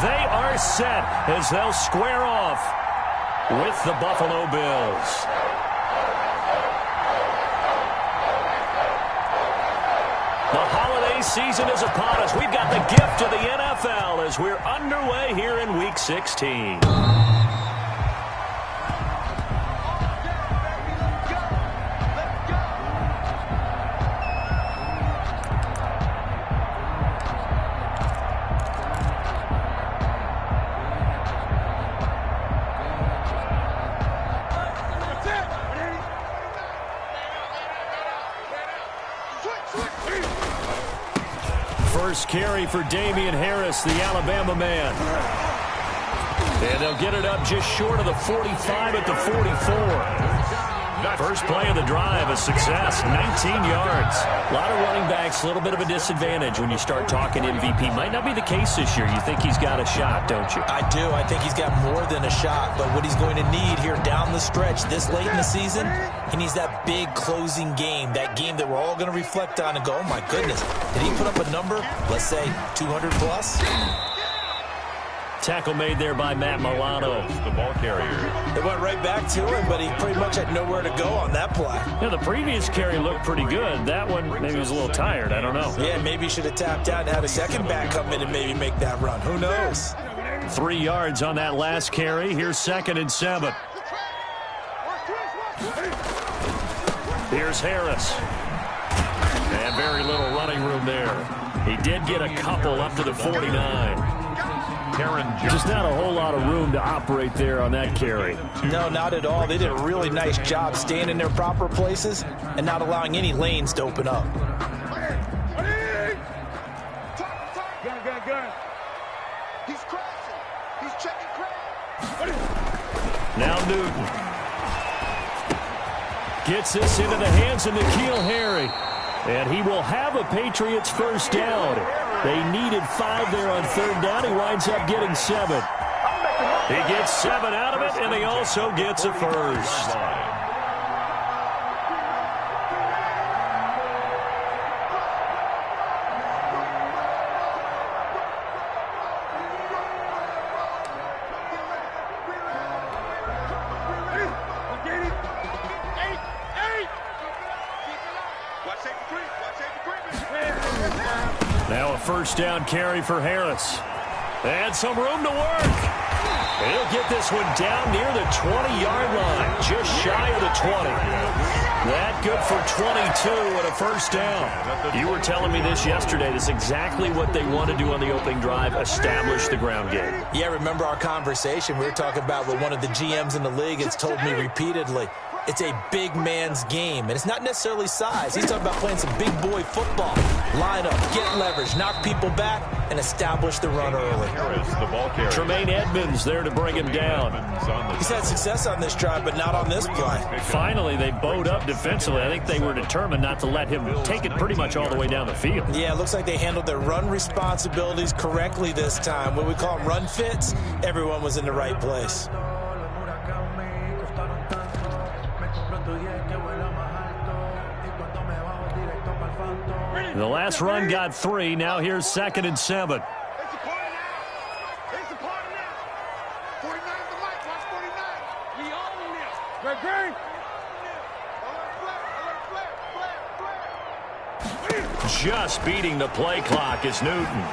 they are set as they'll square off with the Buffalo Bills. The holiday season is upon us. We've got the gift of the NFL as we're underway here in Week 16. First carry for Damian Harris, the Alabama man. And they'll get it up just short of the 45 at the 44. First play of the drive, a success, 19 yards. A lot of running backs, a little bit of a disadvantage when you start talking MVP. Might not be the case this year. You think he's got a shot, don't you? I do. I think he's got more than a shot. But what he's going to need here down the stretch this late in the season, he needs that big closing game, that game that we're all going to reflect on and go, oh, my goodness, did he put up a number, let's say, 200 plus? Tackle made there by Matt Milano. The ball carrier. It went right back to him, but he pretty much had nowhere to go on that play. Yeah, the previous carry looked pretty good. That one, maybe he was a little tired. I don't know. Yeah, maybe he should have tapped out and had a second back come in and maybe make that run. Who knows? 3 yards on that last carry. Here's 2nd and 7. Here's Harris. And very little running room there. He did get a couple up to the 49. Just not a whole lot of room to operate there on that carry. No, not at all. They did a really nice job staying in their proper places and not allowing any lanes to open up. He's crashing. He's checking crash. Now Newton gets this into the hands of N'Keal Harry. And he will have a Patriots first down. They needed 5 there on 3rd down. He winds up getting 7. He gets 7 out of it, and he also gets a first. Now a first down carry for Harris. And some room to work. He'll get this one down near the 20-yard line, just shy of the 20. That good for 22 and a first down. You were telling me this yesterday. This is exactly what they want to do on the opening drive, establish the ground game. Yeah, remember our conversation. We were talking about what one of the GMs in the league has told me repeatedly. It's a big man's game, and it's not necessarily size. He's talking about playing some big boy football. Line up, get leverage, knock people back, and establish the run early. Tremaine Edmonds there to bring him down. He's had success on this drive, but not on this play. Finally, they bowed up defensively. I think they were determined not to let him take it pretty much all the way down the field. Yeah, it looks like they handled their run responsibilities correctly this time. What we call them run fits, everyone was in the right place. The last run got 3. Now here's 2nd and 7. It's a party now. It's a party now. 49 the mic. Watch 49. We all in there. Greg. Alert flare. Just beating the play clock is Newton.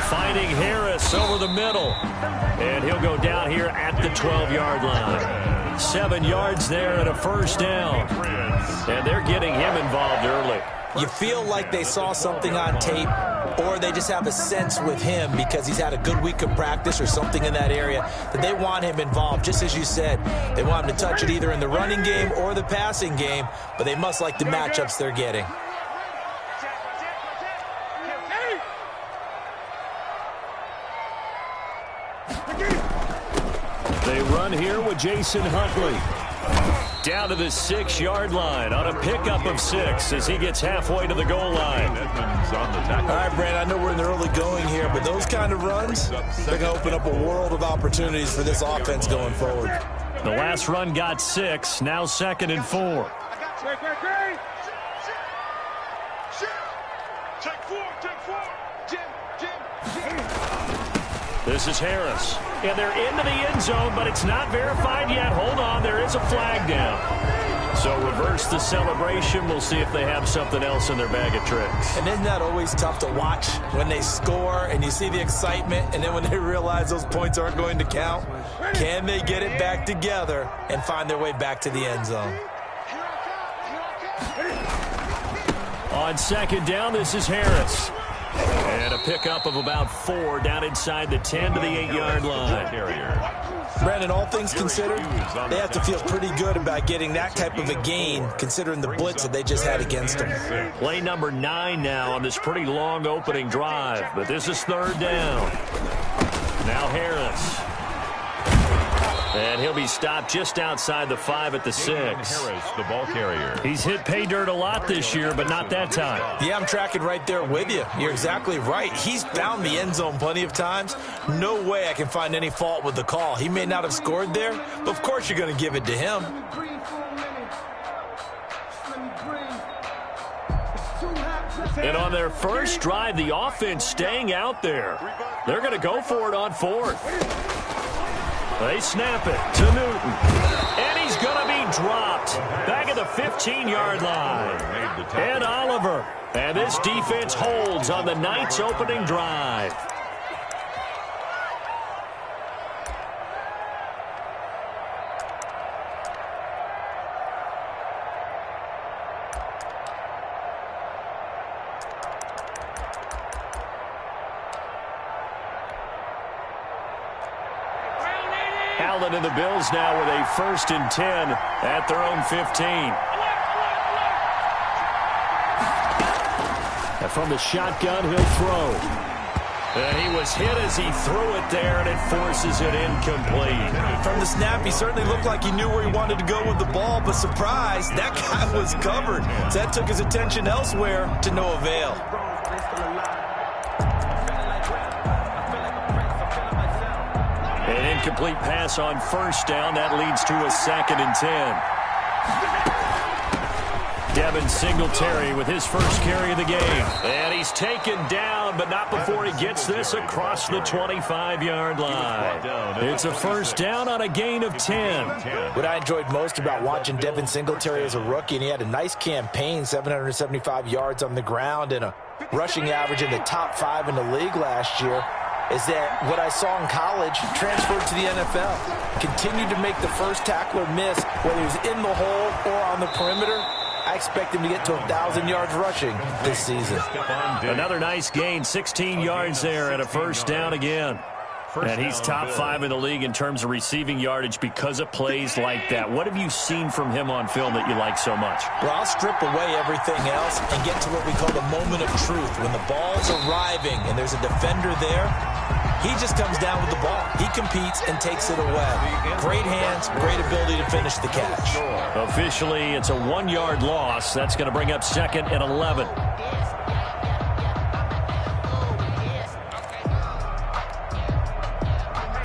Finding Harris over the middle. And he'll go down here at the 12-yard line. 7 yards there and a first down. And they're getting him involved early. You feel like they saw something on tape, or they just have a sense with him because he's had a good week of practice or something in that area that they want him involved. Just as you said, they want him to touch it either in the running game or the passing game, but they must like the matchups they're getting. They run here with Jason Huntley. Down to the 6-yard line on a pickup of 6 as he gets halfway to the goal line. All right, Brand, I know we're in the early going here, but those kind of runs, they're going to open up a world of opportunities for this offense going forward. The last run got 6, now 2nd and 4. This is Harris. And they're into the end zone, but it's not verified yet. Hold on, there is a flag down. So reverse the celebration. We'll see if they have something else in their bag of tricks. And isn't that always tough to watch when they score and you see the excitement, and then when they realize those points aren't going to count? Can they get it back together and find their way back to the end zone? On second down, this is Harris. And a pickup of about 4 down inside the 10 to the 8-yard line. Brandon, all things considered, they have to feel pretty good about getting that type of a gain, considering the blitz that they just had against them. Play number 9 now on this pretty long opening drive, but this is third down. Now Harris. And he'll be stopped just outside the 5 at the 6. Harris, the ball carrier. He's hit pay dirt a lot this year, but not that time. Yeah, I'm tracking right there with you. You're exactly right. He's found the end zone plenty of times. No way I can find any fault with the call. He may not have scored there, but of course you're going to give it to him. And on their first drive, the offense staying out there. They're going to go for it on 4th. They snap it to Newton. And he's going to be dropped back at the 15-yard line. And Oliver. And this defense holds on the Knights' opening drive. Allen and the Bills now with a 1st and 10 at their own 15. And from the shotgun, he'll throw. And he was hit as he threw it there, and it forces it incomplete. From the snap, he certainly looked like he knew where he wanted to go with the ball, but surprise, that guy was covered. So that took his attention elsewhere to no avail. An incomplete pass on 1st down. That leads to a 2nd and 10. Devin Singletary with his first carry of the game. And he's taken down, but not before he gets this across the 25-yard line. It's a 1st down on a gain of 10. What I enjoyed most about watching Devin Singletary as a rookie, and he had a nice campaign, 775 yards on the ground and a rushing average in the top 5 in the league last year, is that what I saw in college transferred to the NFL. Continued to make the first tackler miss, whether he's in the hole or on the perimeter. I expect him to get to 1,000 yards rushing this season. Another nice gain, 16 yards there and a 1st down again. And he's top 5 in the league in terms of receiving yardage because of plays like that. What have you seen from him on film that you like so much? Well, I'll strip away everything else and get to what we call the moment of truth. When the ball's arriving and there's a defender there, he just comes down with the ball. He competes and takes it away. Great hands, great ability to finish the catch. Officially, it's a 1-yard loss. That's going to bring up 2nd and 11.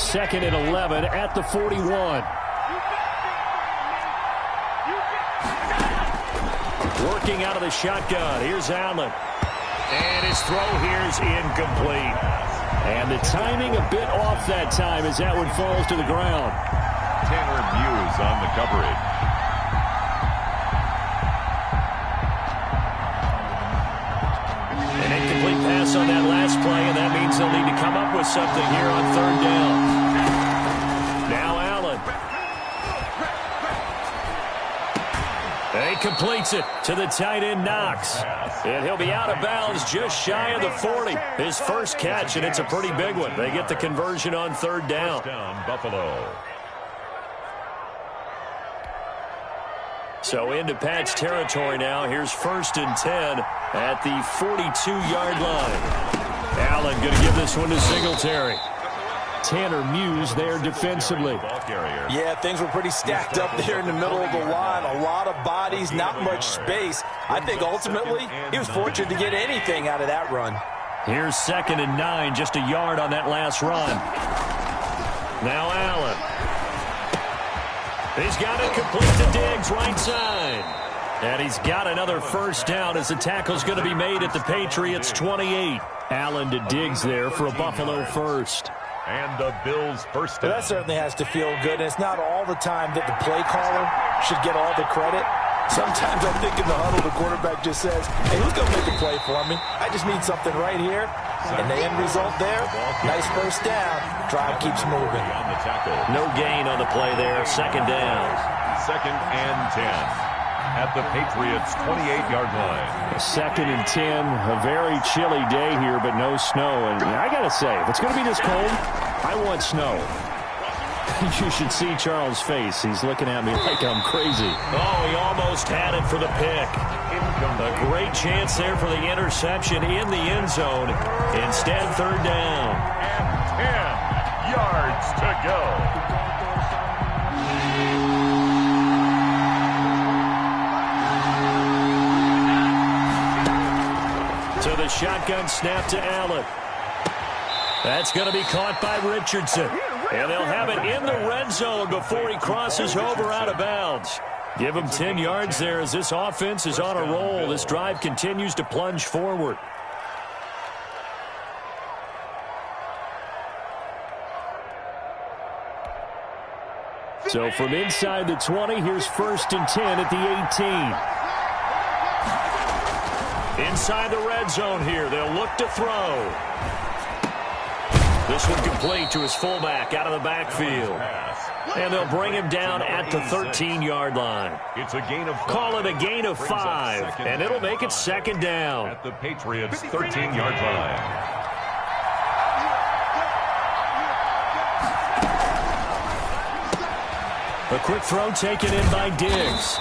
Second and 11 at the 41. Working out of the shotgun. Here's Allen. And his throw here's incomplete. And the timing a bit off that time as that one falls to the ground. Tanner Muse on the coverage. An incomplete pass on that last play, and that means they'll need to come up with something here on 3rd down. Now Allen. And he completes it to the tight end Knox. And he'll be out of bounds just shy of the 40. His first catch, and it's a pretty big one. They get the conversion on 3rd down. Buffalo. So into Pat's territory now. Here's 1st and 10 at the 42-yard line. Allen going to give this one to Singletary. Tanner Muse there defensively. Yeah, things were pretty stacked up there in the middle of the line. A lot of bodies, not much space. I think ultimately he was fortunate to get anything out of that run. Here's 2nd and 9, just a yard on that last run. Now Allen. He's got it complete to Diggs, right side. And he's got another 1st down as the tackle's going to be made at the Patriots 28. Allen to Diggs there for a Buffalo 1st. And the Bills first down. Well, that certainly has to feel good. And it's not all the time that the play caller should get all the credit. Sometimes I think in the huddle, the quarterback just says, hey, who's going to make a play for me? I just need something right here. And the end result there, nice first down. Drive keeps moving. On the tackle. No gain on the play there. Second down. 2nd and 10 at the Patriots' 28-yard line. 2nd and 10. A very chilly day here, but no snow. And I got to say, if it's going to be this cold, I want snow. You should see Charles' face. He's looking at me like I'm crazy. Oh, he almost had it for the pick. A great chance there for the interception in the end zone. Instead, 3rd down. And 10 yards to go. To the shotgun snap to Allen. That's going to be caught by Richardson. And they'll have it in the red zone before he crosses over out of bounds. Give him 10 yards there as this offense is on a roll. This drive continues to plunge forward. So from inside the 20, here's 1st and 10 at the 18. Inside the red zone here, they'll look to throw. This one complete to his fullback out of the backfield. And they'll bring him down at the 13-yard line. It's a gain of 5. Call it a gain of 5, and it'll make it 2nd down. At the Patriots' 13-yard line. A quick throw taken in by Diggs.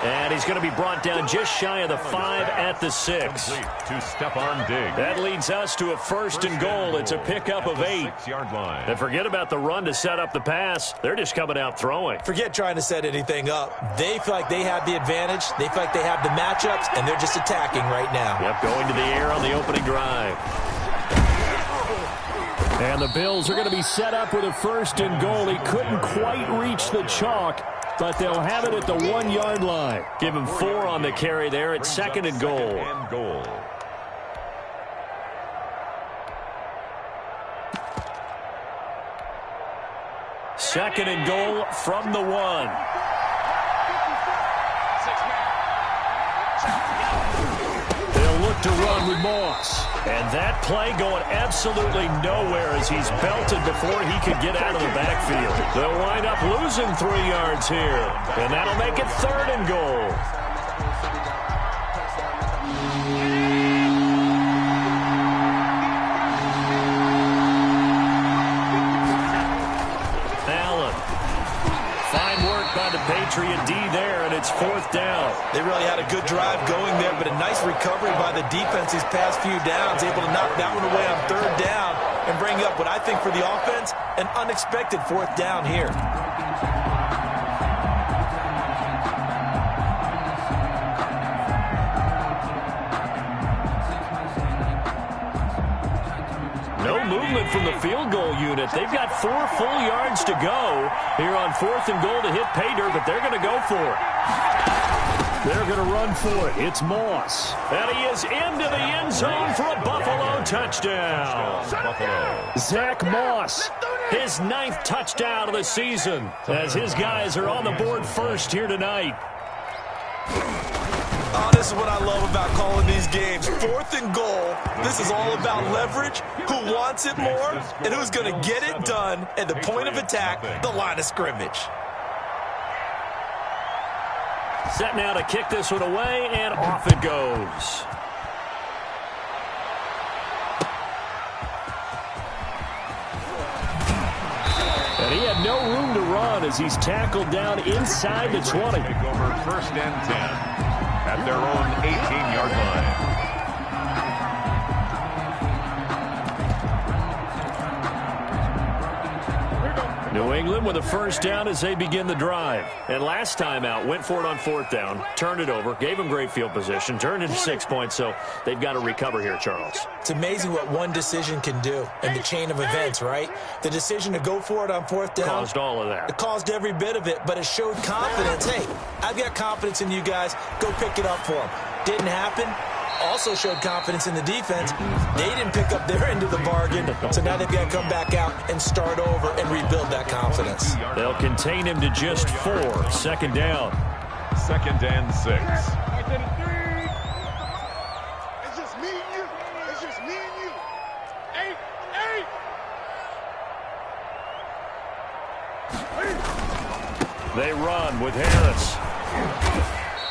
And he's going to be brought down just shy of the 5 at the 6. Complete to Stephon Diggs. That leads us to a 1st and goal. It's a pickup of 8. 6-yard line. And forget about the run to set up the pass. They're just coming out throwing. Forget trying to set anything up. They feel like they have the advantage. They feel like they have the matchups, and they're just attacking right now. Yep, going to the air on the opening drive. And the Bills are going to be set up with a 1st and goal. He couldn't quite reach the chalk, but they'll have it at the 1-yard line. Give him 4 on the carry there at 2nd and goal. 2nd and goal. Second and goal from the 1. They'll look to run with Moss. And that play going absolutely nowhere as he's belted before he could get out of the backfield. They'll wind up losing 3 yards here. And that'll make it 3rd and goal. Allen. Fine work by the Patriot D there, and it's 4th down. They really had a good drive going there, but a nice recovery by the defense these past few downs, able to knock that one away on 3rd down and bring up what I think for the offense, an unexpected 4th down here. No movement from the field goal unit. They've got 4 full yards to go here on 4th and goal to hit pay dirt, but they're going to go for it. They're going to run for it. It's Moss. And he is into the end zone for a Buffalo touchdown. Zach Moss, his 9th touchdown of the season, as his guys are on the board first here tonight. Oh, this is what I love about calling these games. 4th and goal. This is all about leverage, who wants it more, and who's going to get it done at the point of attack, the line of scrimmage. Set now to kick this one away, and off it goes. And he had no room to run as he's tackled down inside the 20. Take over 1st and 10 at their own 18-yard line. New England with a 1st down as they begin the drive. And last time out, went for it on 4th down, turned it over, gave them great field position, turned into 6 points, so they've got to recover here, Charles. It's amazing what one decision can do in the chain of events, right? The decision to go for it on 4th down. Caused all of that. It caused every bit of it, but it showed confidence. Hey, I've got confidence in you guys. Go pick it up for them. Didn't happen. also showed confidence in the defense. They didn't pick up their end of the bargain, so now they've got to come back out and start over and rebuild that confidence. They'll contain him to just 4. Second down. 2nd and 6. It's just me and you. It's just me and you. 8. They run with Harris.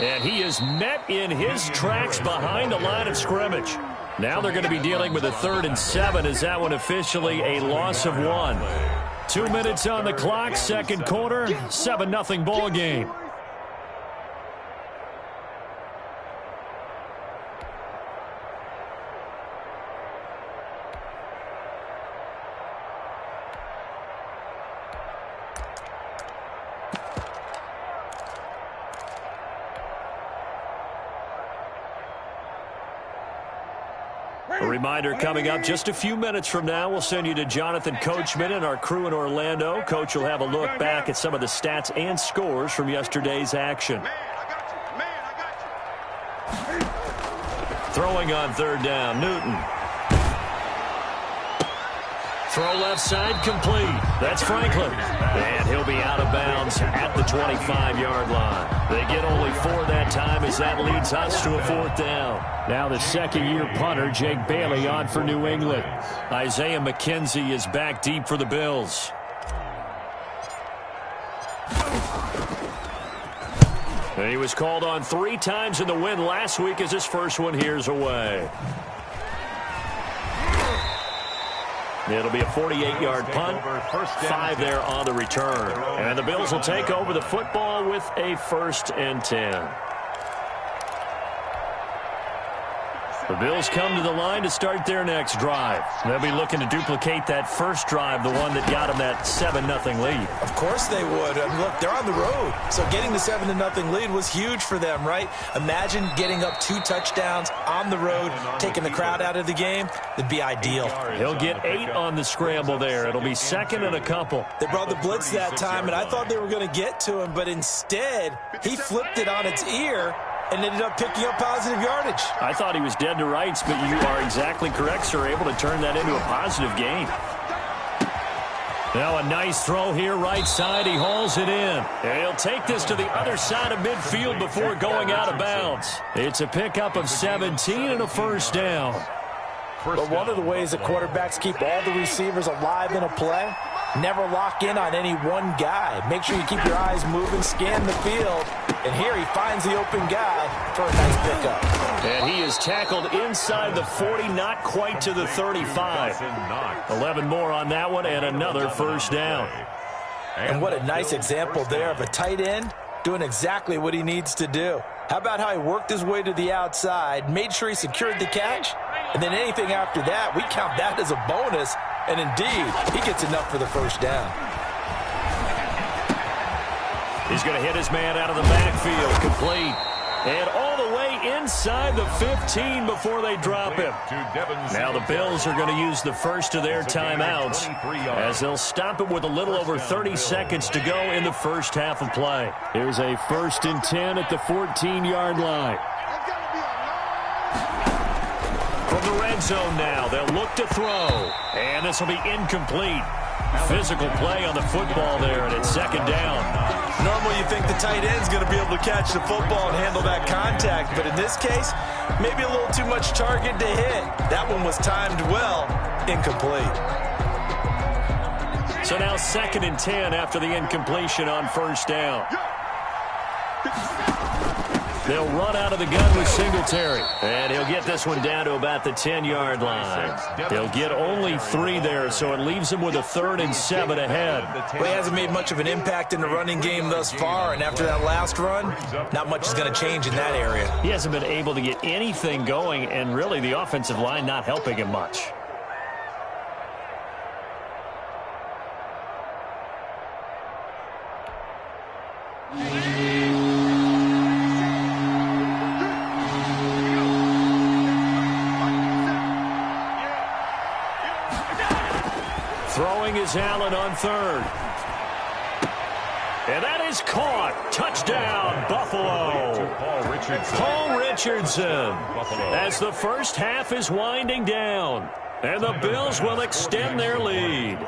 And he is met in his tracks behind the line of scrimmage. Now they're going to be dealing with a 3rd and 7 as that one officially a loss of 1. 2 minutes on the clock, second quarter, 7-0 ball game. A reminder coming up just a few minutes from now, we'll send you to Jonathan Coachman and our crew in Orlando. Coach will have a look back at some of the stats and scores from yesterday's action. Throwing on 3rd down, Newton. Throw left side, complete. That's Franklin. And he'll be out of bounds at the 25-yard line. They get only 4 that time as that leads us to a 4th down. Now the second-year punter, Jake Bailey, on for New England. Isaiah McKenzie is back deep for the Bills. And he was called on 3 times in the win last week as his first one here's away. It'll be a 48-yard punt, 5 there on the return. And the Bills will take over the football with a 1st and 10. The Bills come to the line to start their next drive. They'll be looking to duplicate that first drive, the one that got them that 7-0 lead. Of course they would. I mean, look, they're on the road. So getting the 7-0 lead was huge for them, right? Imagine getting up 2 touchdowns on the road, taking the crowd out of the game. It'd be ideal. He'll get 8 on the scramble there. It'll be 2nd and a couple. They brought the blitz that time, and I thought they were going to get to him, but instead he flipped it on its ear and ended up picking up positive yardage. I thought he was dead to rights, but you are exactly correct, sir. Able to turn that into a positive gain. Now a nice throw here, right side. He hauls it in. And he'll take this to the other side of midfield before going out of bounds. It's a pickup of 17 and a 1st down. But one of the ways that quarterbacks keep all the receivers alive in a play, never lock in on any one guy. Make sure you keep your eyes moving, scan the field, and here he finds the open guy for a nice pickup. And he is tackled inside the 40, not quite to the 35. 11 more on that one, and another 1st down. And what a nice example there of a tight end doing exactly what he needs to do. How about how he worked his way to the outside, made sure he secured the catch, and then anything after that, we count that as a bonus. And indeed, he gets enough for the 1st down. He's going to hit his man out of the backfield, complete. And all the way inside the 15 before they drop him. Now the Bills are going to use the first of their timeouts as they'll stop it with a little over 30 seconds to go in the first half of play. Here's a 1st and 10 at the 14-yard line. From the red zone now, they'll look to throw. And this will be incomplete. Physical play on the football there, and it's 2nd down. Normally you think the tight end's going to be able to catch the football and handle that contact, but in this case, maybe a little too much target to hit. That one was timed well, incomplete. So now 2nd and 10 after the incompletion on 1st down. They'll run out of the gun with Singletary. And he'll get this one down to about the 10-yard line. He'll get only 3 there, so it leaves him with a 3rd and 7 ahead. Well, he hasn't made much of an impact in the running game thus far, and after that last run, not much is going to change in that area. He hasn't been able to get anything going, and really the offensive line not helping him much. Throwing is Allen on 3rd. And that is caught. Touchdown, Buffalo. Paul Richardson. As the first half is winding down. And the Bills will extend their lead.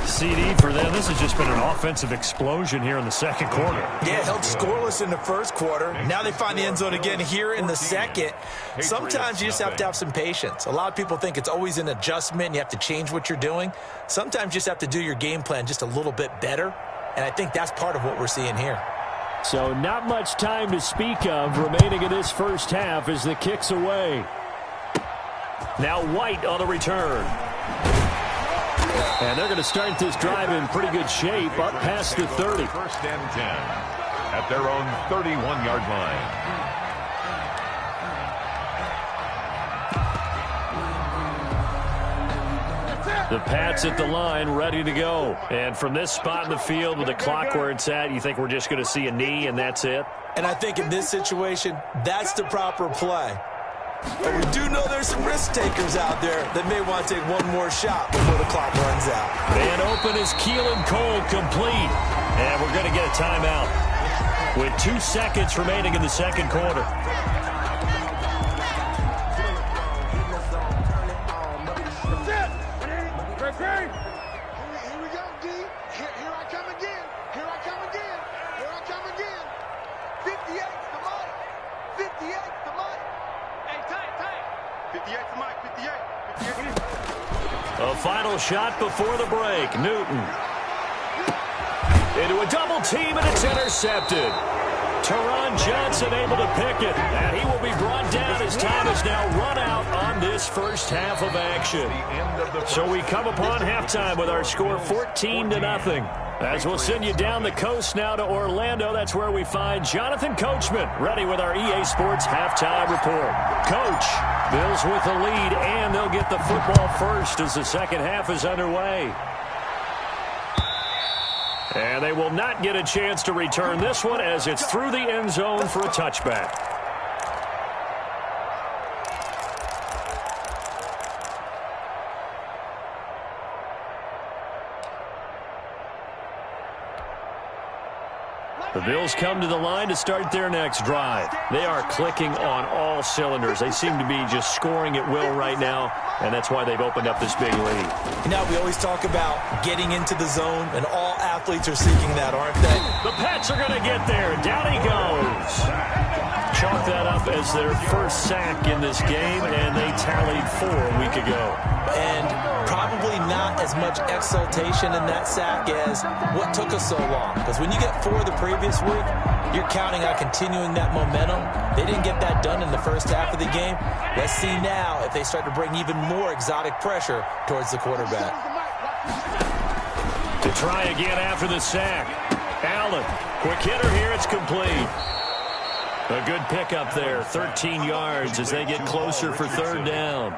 CD for them. This has just been an offensive explosion here in the second quarter. Yeah, held scoreless in the first quarter. Now they find the end zone again here in the second. Sometimes you just have to have some patience. A lot of people think it's always an adjustment. You have to change what you're doing. Sometimes you just have to do your game plan just a little bit better. And I think that's part of what we're seeing here. So not much time to speak of remaining in this first half as the kick's away. Now White on the return. And they're going to start this drive in pretty good shape, up past the 30. First and 10 at their own 31-yard line. The Pats at the line, ready to go. And from this spot in the field with the clock where it's at, you think we're just going to see a knee and that's it? And I think in this situation, that's the proper play. But we do know there's some risk takers out there that may want to take one more shot before the clock runs out. And open is Keelan Cole, complete. And we're going to get a timeout with 2 seconds remaining in the second quarter. Here we go, D. Here I come again. Here I come again. Here I come again. 58's the money. 58's the money. Hey, tight. 58's the money. 58. A final shot before the break. Newton. Into a double team, and it's intercepted. Teron Johnson able to pick it, and he will be brought down as time is now run out on this first half of action. So we come upon halftime with our score 14-0. As we'll send you down the coast now to Orlando, that's where we find Jonathan Coachman, ready with our EA Sports halftime report. Coach, Bills with the lead, and they'll get the football first as the second half is underway. And they will not get a chance to return this one as it's through the end zone for a touchback. The Bills come to the line to start their next drive. They are clicking on all cylinders. They seem to be just scoring at will right now, and that's why they've opened up this big lead. Now we always talk about getting into the zone, and all athletes are seeking that, aren't they? The Pats are going to get there. Down he goes. Chalk that up as their first sack in this game, and they tallied 4 a week ago. And probably not as much exultation in that sack as what took us so long. Because when you get 4 the previous week, you're counting on continuing that momentum. They didn't get that done in the first half of the game. Let's see now if they start to bring even more exotic pressure towards the quarterback. To try again after the sack. Allen, quick hitter here, it's complete. A good pickup there, 13 yards as they get closer for third down.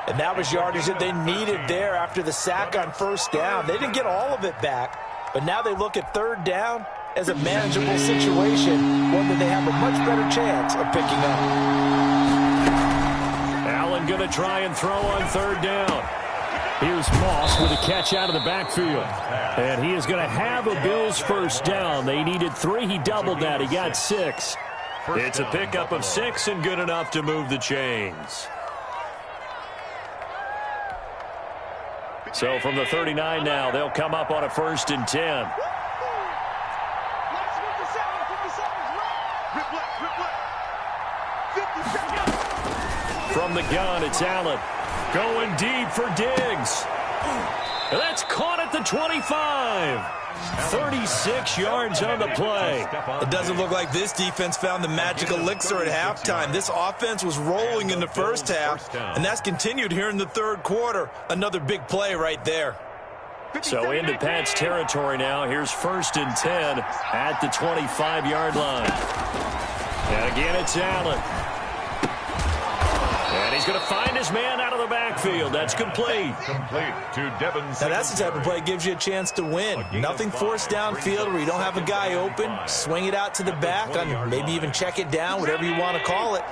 And that was yardage that they needed there after the sack on first down. They didn't get all of it back, but now they look at third down as a manageable situation, one that they have a much better chance of picking up. Allen going to try and throw on third down. Here's Moss with a catch out of the backfield. And he is going to have a Bills first down. They needed 3. He doubled that. He got 6. It's a pickup of 6 and good enough to move the chains. So from the 39 now, they'll come up on a 1st and 10. From the gun, it's Allen. Going deep for Diggs. That's caught at the 25. 36 yards on the play. It doesn't look like this defense found the magic elixir at halftime. This offense was rolling in the first half, and that's continued here in the third quarter. Another big play right there. So into Pats territory now. Here's 1st and 10 at the 25-yard line. And again, it's Allen. And he's going to find his man out of the backfield. That's complete. Complete to Devin. Now that's the type of play that gives you a chance to win. Nothing forced downfield where you don't have a guy open. Swing it out to the back, and maybe even check it down, whatever you want to call it.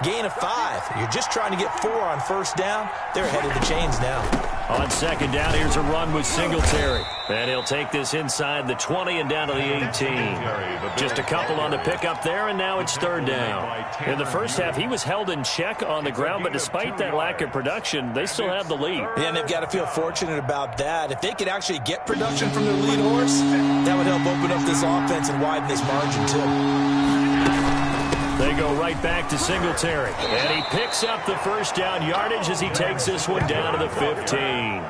gain of 5. You're just trying to get 4 on first down. They're ahead of the chains now. On second down, here's a run with Singletary. And he'll take this inside the 20 and down to the 18. Just a couple on the pickup there, and now it's third down. In the first half, he was held in check on the ground, but despite that lack of production, they still have the lead. Yeah, and they've got to feel fortunate about that. If they could actually get production from their lead horse, that would help open up this offense and widen this margin, too. They go right back to Singletary. And he picks up the first down yardage as he takes this one down to the 15.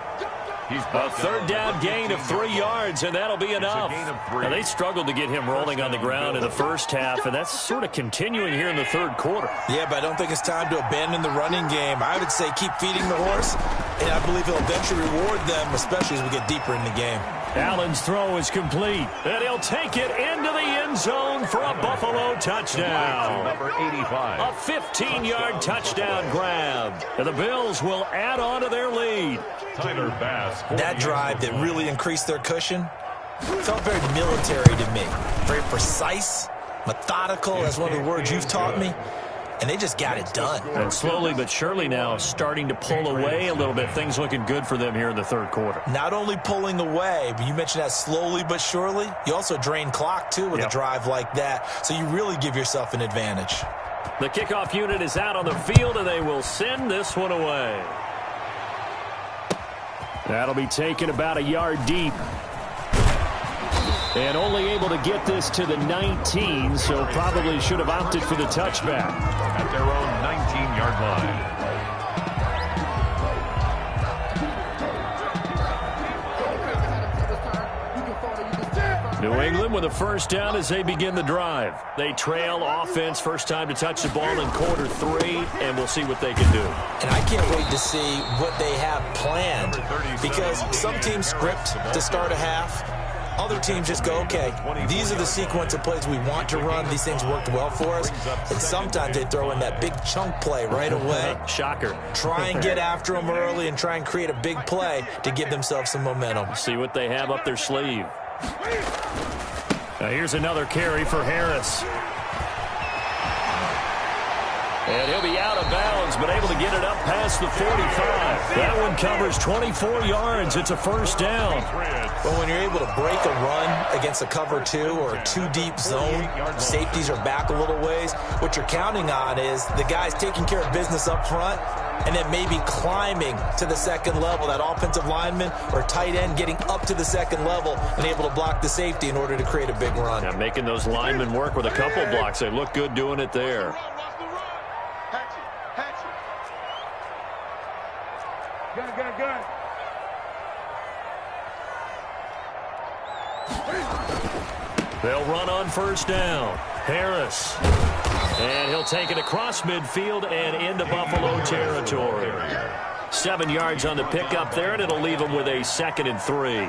A third down gain of 3 yards, and that'll be enough. Now, they struggled to get him rolling on the ground in the first half, and that's sort of continuing here in the third quarter. Yeah, but I don't think it's time to abandon the running game. I would say keep feeding the horse, and I believe he'll eventually reward them, especially as we get deeper in the game. Allen's throw is complete, and he'll take it into the end zone for a Buffalo touchdown. Number 85. A 15-yard touchdown grab. And the Bills will add on to their lead. Tyler Bass. That drive that really increased their cushion felt very military to me. Very precise, methodical, that's one of the words you've taught me. And they just got it done. And slowly but surely now starting to pull away a little bit. Things looking good for them here in the third quarter. Not only pulling away, but you mentioned that slowly but surely. You also drain clock, too, with a drive like that. So you really give yourself an advantage. The kickoff unit is out on the field, and they will send this one away. That'll be taken about a yard deep. And only able to get this to the 19, so probably should have opted for the touchback. At their own 19-yard line. New England with a first down as they begin the drive. They trail offense, first time to touch the ball in quarter 3, and we'll see what they can do. And I can't wait to see what they have planned, because some teams script to start a half. Other teams just go, okay, these are the sequence of plays we want to run. These things worked well for us. And sometimes they throw in that big chunk play right away. Shocker. Try and get after them early and try and create a big play to give themselves some momentum. See what they have up their sleeve. Now here's another carry for Harris. And he'll be out of bounds, but able to get it up past the 45. That one covers 24 yards. It's a first down. Well, when you're able to break a run against a cover 2 or a 2-deep zone, safeties are back a little ways. What you're counting on is the guys taking care of business up front and then maybe climbing to the second level, that offensive lineman or tight end getting up to the second level and able to block the safety in order to create a big run. Now making those linemen work with a couple blocks. They look good doing it there. Gun. They'll run on first down. Harris. And he'll take it across midfield and into Buffalo territory. 7 yards on the pickup there, and it'll leave them with a 2nd and 3.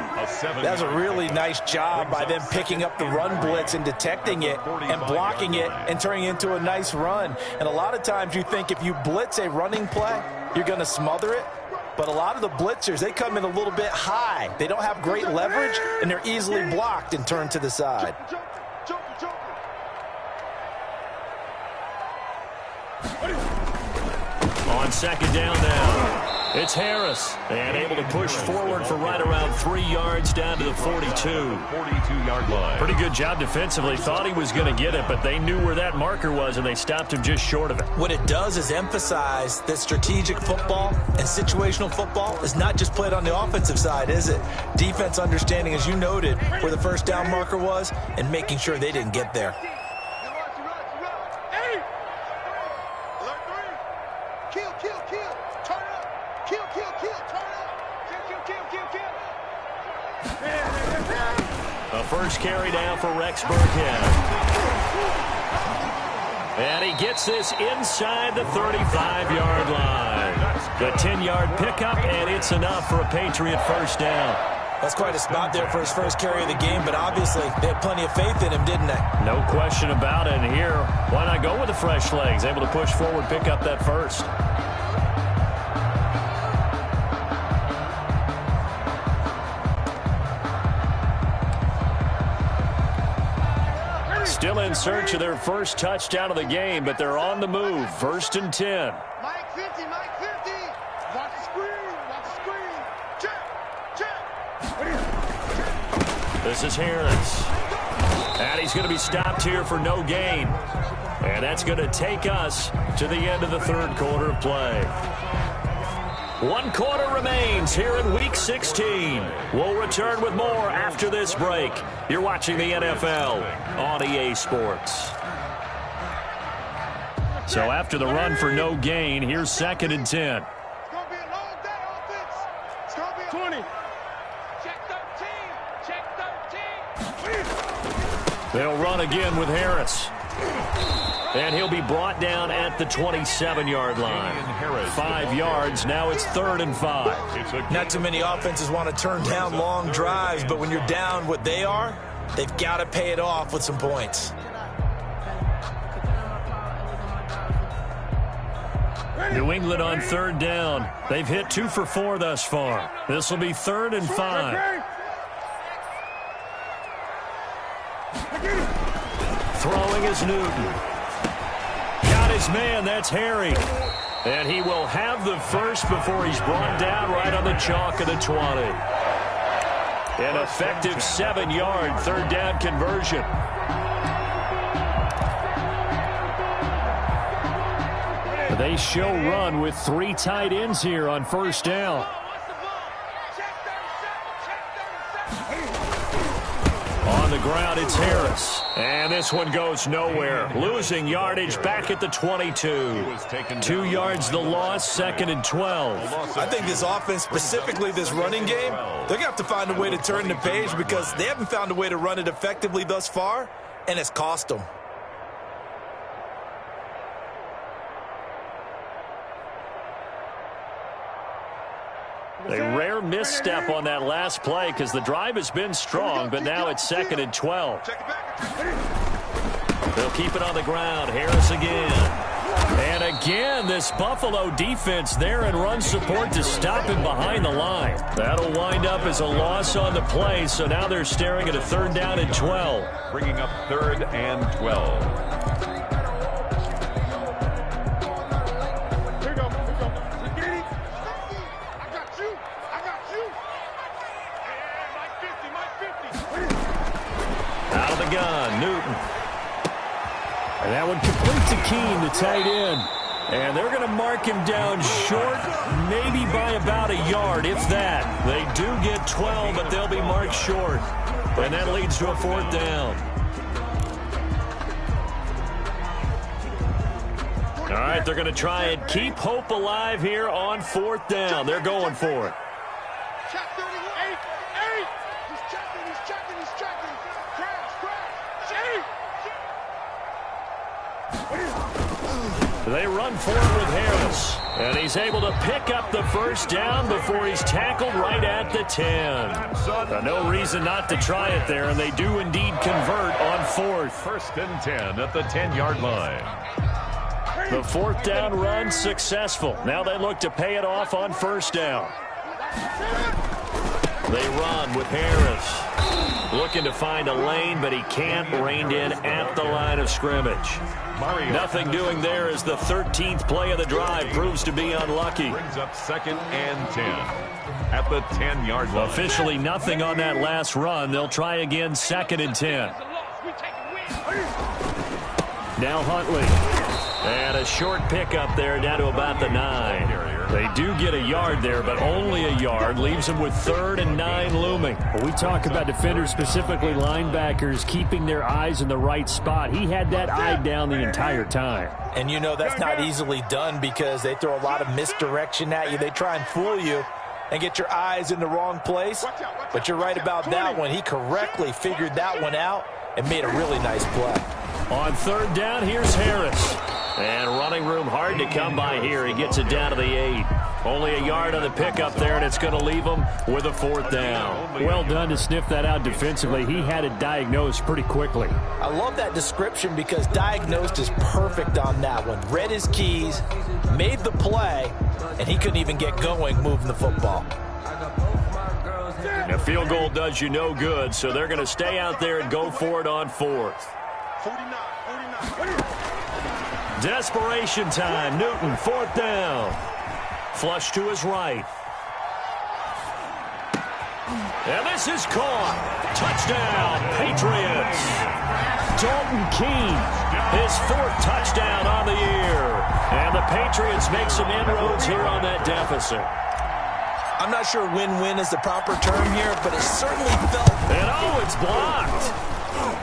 That's a really nice job by them picking up the run blitz and detecting it and blocking it and turning it into a nice run. And a lot of times you think if you blitz a running play, you're going to smother it. But a lot of the blitzers, they come in a little bit high. They don't have great leverage, and they're easily blocked and turned to the side. On second down now. It's Harris, and able to push forward for right around 3 yards down to the 42. 42-yard line. Pretty good job defensively. Thought he was going to get it, but they knew where that marker was, and they stopped him just short of it. What it does is emphasize that strategic football and situational football is not just played on the offensive side, is it? Defense understanding, as you noted, where the first down marker was and making sure they didn't get there. The first carry down for Rex Burkhead. And he gets this inside the 35-yard line. The 10-yard pickup, and it's enough for a Patriot first down. That's quite a spot there for his first carry of the game, but obviously they had plenty of faith in him, didn't they? No question about it. And here, why not go with the fresh legs? Able to push forward, pick up that first. Still in search of their first touchdown of the game, but they're on the move. 1st and 10. Mike 50, Mike 50. Watch the screen, watch the screen. Check. This is Harris. And he's going to be stopped here for no gain. And that's going to take us to the end of the 3rd quarter of play. 1 quarter remains here in Week 16. We'll return with more after this break. You're watching the NFL on EA Sports. So after the run for no gain, here's 2nd and 10. It's going to be a long day, offense. It's going to be 20. Check 13. Check 13. They'll run again with Harris. And he'll be brought down at the 27-yard line. 5 yards. Now it's 3rd and 5. Not too many offenses want to turn down long drives, but when you're down what they are, they've got to pay it off with some points. New England on 3rd down. They've hit 2 for 4 thus far. This will be 3rd and 5. Throwing is Newton. Got his man, that's Harry. And he will have the first before he's brought down right on the chalk of the 20. An effective 7-yard 3rd down conversion. They show run with 3 tight ends here on 1st down. On the ground, it's Harris. And this one goes nowhere. Losing yardage back at the 22. 2 yards the loss, 2nd and 12. I think this offense, specifically this running game, they're going to have to find a way to turn the page because they haven't found a way to run it effectively thus far, and it's cost them. A rare misstep on that last play because the drive has been strong, but now it's 2nd and 12. They'll keep it on the ground. Harris again. And again, this Buffalo defense there in run support to stop him behind the line. That'll wind up as a loss on the play, so now they're staring at a 3rd down and 12. Bringing up 3rd and 12. Newton. And that one complete to Keene, the tight end. And they're going to mark him down short, maybe by about a yard, if that. They do get 12, but they'll be marked short. And that leads to a 4th down. All right, they're going to try and keep hope alive here on 4th down. They're going for it. They run forward with Harris, and he's able to pick up the 1st down before he's tackled right at the 10. No reason not to try it there, and they do indeed convert on 4th. 1st and 10 at the 10-yard line. The 4th down run successful. Now they look to pay it off on 1st down. They run with Harris. Looking to find a lane, but he can't. Reined in at the line of scrimmage. Nothing doing there as the 13th play of the drive proves to be unlucky. Brings up 2nd and 10 at the 10-yard line. Officially nothing on that last run. They'll try again, 2nd and 10. Now Huntley. And a short pickup there down to about the 9. They do get a yard there, but only a yard. Leaves them with 3rd and 9 looming. Well, we talk about defenders, specifically linebackers, keeping their eyes in the right spot. He had that eye down the entire time. And you know that's not easily done because they throw a lot of misdirection at you. They try and fool you and get your eyes in the wrong place. But you're right about that one. He correctly figured that one out and made a really nice play. On 3rd down, here's Harris. And running room hard to come by here. He gets it down to the 8. Only a yard on the pickup there, and it's going to leave him with a 4th down. Well done to sniff that out defensively. He had it diagnosed pretty quickly. I love that description because diagnosed is perfect on that one. Read his keys, made the play, and he couldn't even get going moving the football. A field goal does you no good, so they're going to stay out there and go for it on 4th. Desperation time. Newton, 4th down. Flush to his right. And this is caught. Touchdown, Patriots. Dalton Keene, his 4th touchdown on the year. And the Patriots make some inroads here on that deficit. I'm not sure win-win is the proper term here, but it certainly felt. And oh, it's blocked.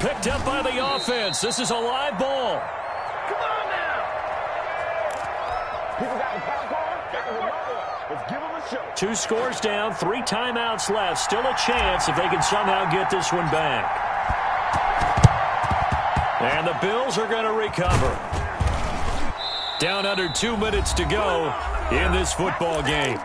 Picked up by the offense. This is a live ball. Come on now. People got the popcorn. Let's give them a show. 2 scores down, 3 timeouts left. Still a chance if they can somehow get this one back. And the Bills are going to recover. Down under 2 minutes to go in this football game.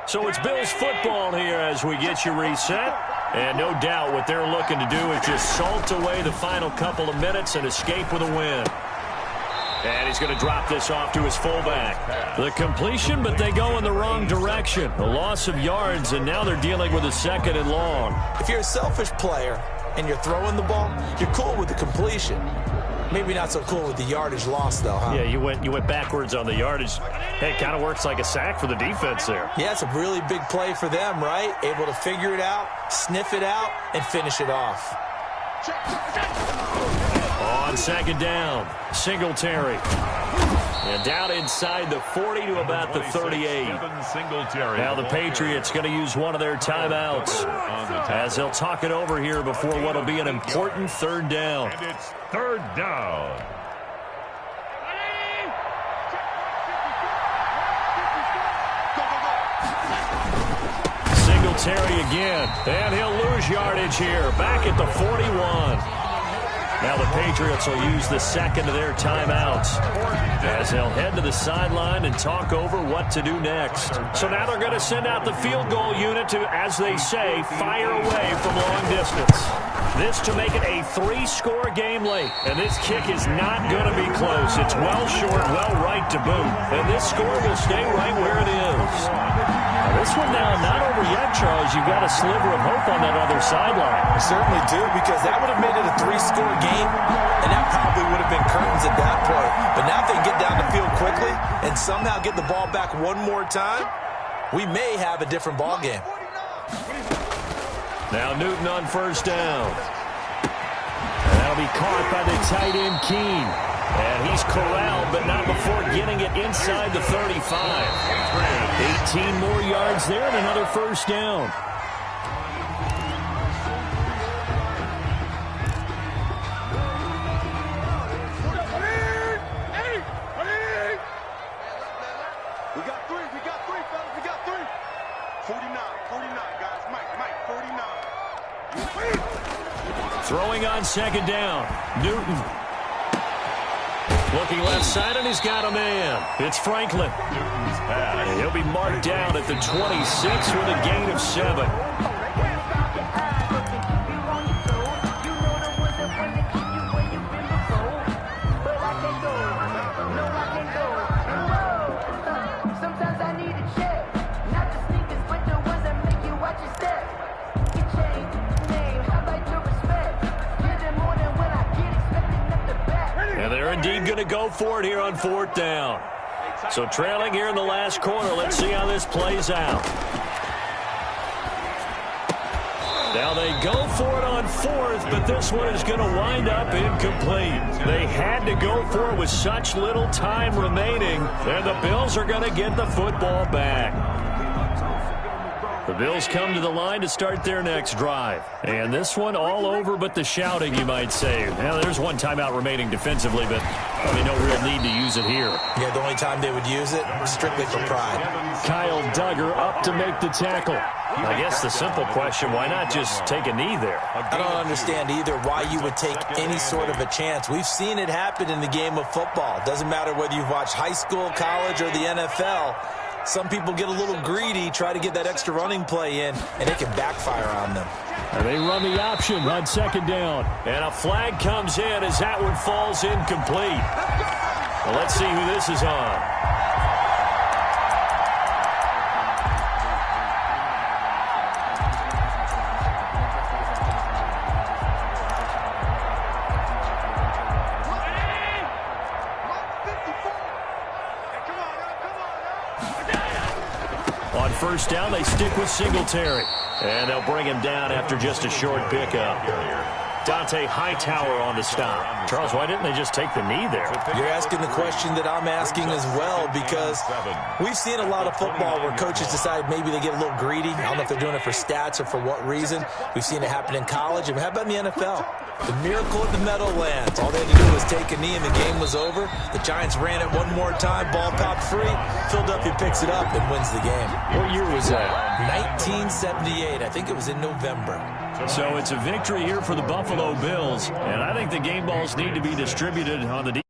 So it's Bills football here as we get you reset. And no doubt what they're looking to do is just salt away the final couple of minutes and escape with a win. And he's going to drop this off to his fullback. The completion, but they go in the wrong direction. A loss of yards, and now they're dealing with a 2nd and long. If you're a selfish player and you're throwing the ball, you're cool with the completion. Maybe not so cool with the yardage loss, though, huh? Yeah, you went backwards on the yardage. Hey, it kind of works like a sack for the defense there. Yeah, it's a really big play for them, right? Able to figure it out, sniff it out, and finish it off. On 2nd down, Singletary. And down inside the 40 to about the 38. Now the Patriots going to use one of their timeouts as they'll talk it over here before what will be an important 3rd down. And it's 3rd down. Singletary again, and he'll lose yardage here, back at the 41. Now the Patriots will use the 2nd of their timeouts as they'll head to the sideline and talk over what to do next. So now they're going to send out the field goal unit to, as they say, fire away from long distance. This to make it a 3-score game late. And this kick is not going to be close. It's well short, well right to boot. And this score will stay right where it is. Now this one now not over yet, Charles. You've got a sliver of hope on that other sideline. I certainly do, because that would have made it a 3-score game, and that probably would have been curtains at that point. But now if they get down the field quickly and somehow get the ball back one more time, we may have a different ball game. Now Newton on 1st down. And that'll be caught by the tight end Keene. And he's corralled, but not before getting it inside the 35. 18 more yards there and another 1st down. We got three, fellas. We got 3. 49, guys. Mike, 49. Throwing on 2nd down. Newton. Looking left side, and he's got a man. It's Franklin. And he'll be marked down at the 26 with a gain of 7. They're indeed going to go for it here on 4th down. So trailing here in the last quarter. Let's see how this plays out. Now they go for it on 4th, but this one is going to wind up incomplete. They had to go for it with such little time remaining, and the Bills are going to get the football back. The Bills come to the line to start their next drive. And this one all over but the shouting, you might say. Now, there's one timeout remaining defensively, but probably no real need to use it here. Yeah, the only time they would use it, strictly for pride. Kyle Duggar up to make the tackle. I guess the simple question, why not just take a knee there? I don't understand either why you would take any sort of a chance. We've seen it happen in the game of football. Doesn't matter whether you've watched high school, college, or the NFL. some people get a little greedy, try to get that extra running play in, and it can backfire on them. And they run the option on second down. And a flag comes in as that one falls incomplete. Well, let's see who this is on. On first down, they stick with Singletary. And they'll bring him down after just a short pickup. Dante Hightower on the stop. Charles, why didn't they just take the knee there? You're asking the question that I'm asking as well, because we've seen a lot of football where coaches decide maybe they get a little greedy. I don't know if they're doing it for stats or for what reason. We've seen it happen in college. And how about in the NFL? The miracle at the Meadowlands. All they had to do was take a knee and the game was over. The Giants ran it one more time. Ball popped free. Philadelphia picks it up and wins the game. What year was that? 1978. I think it was in November. So it's a victory here for the Buffalo Bills. And I think the game balls need to be distributed on the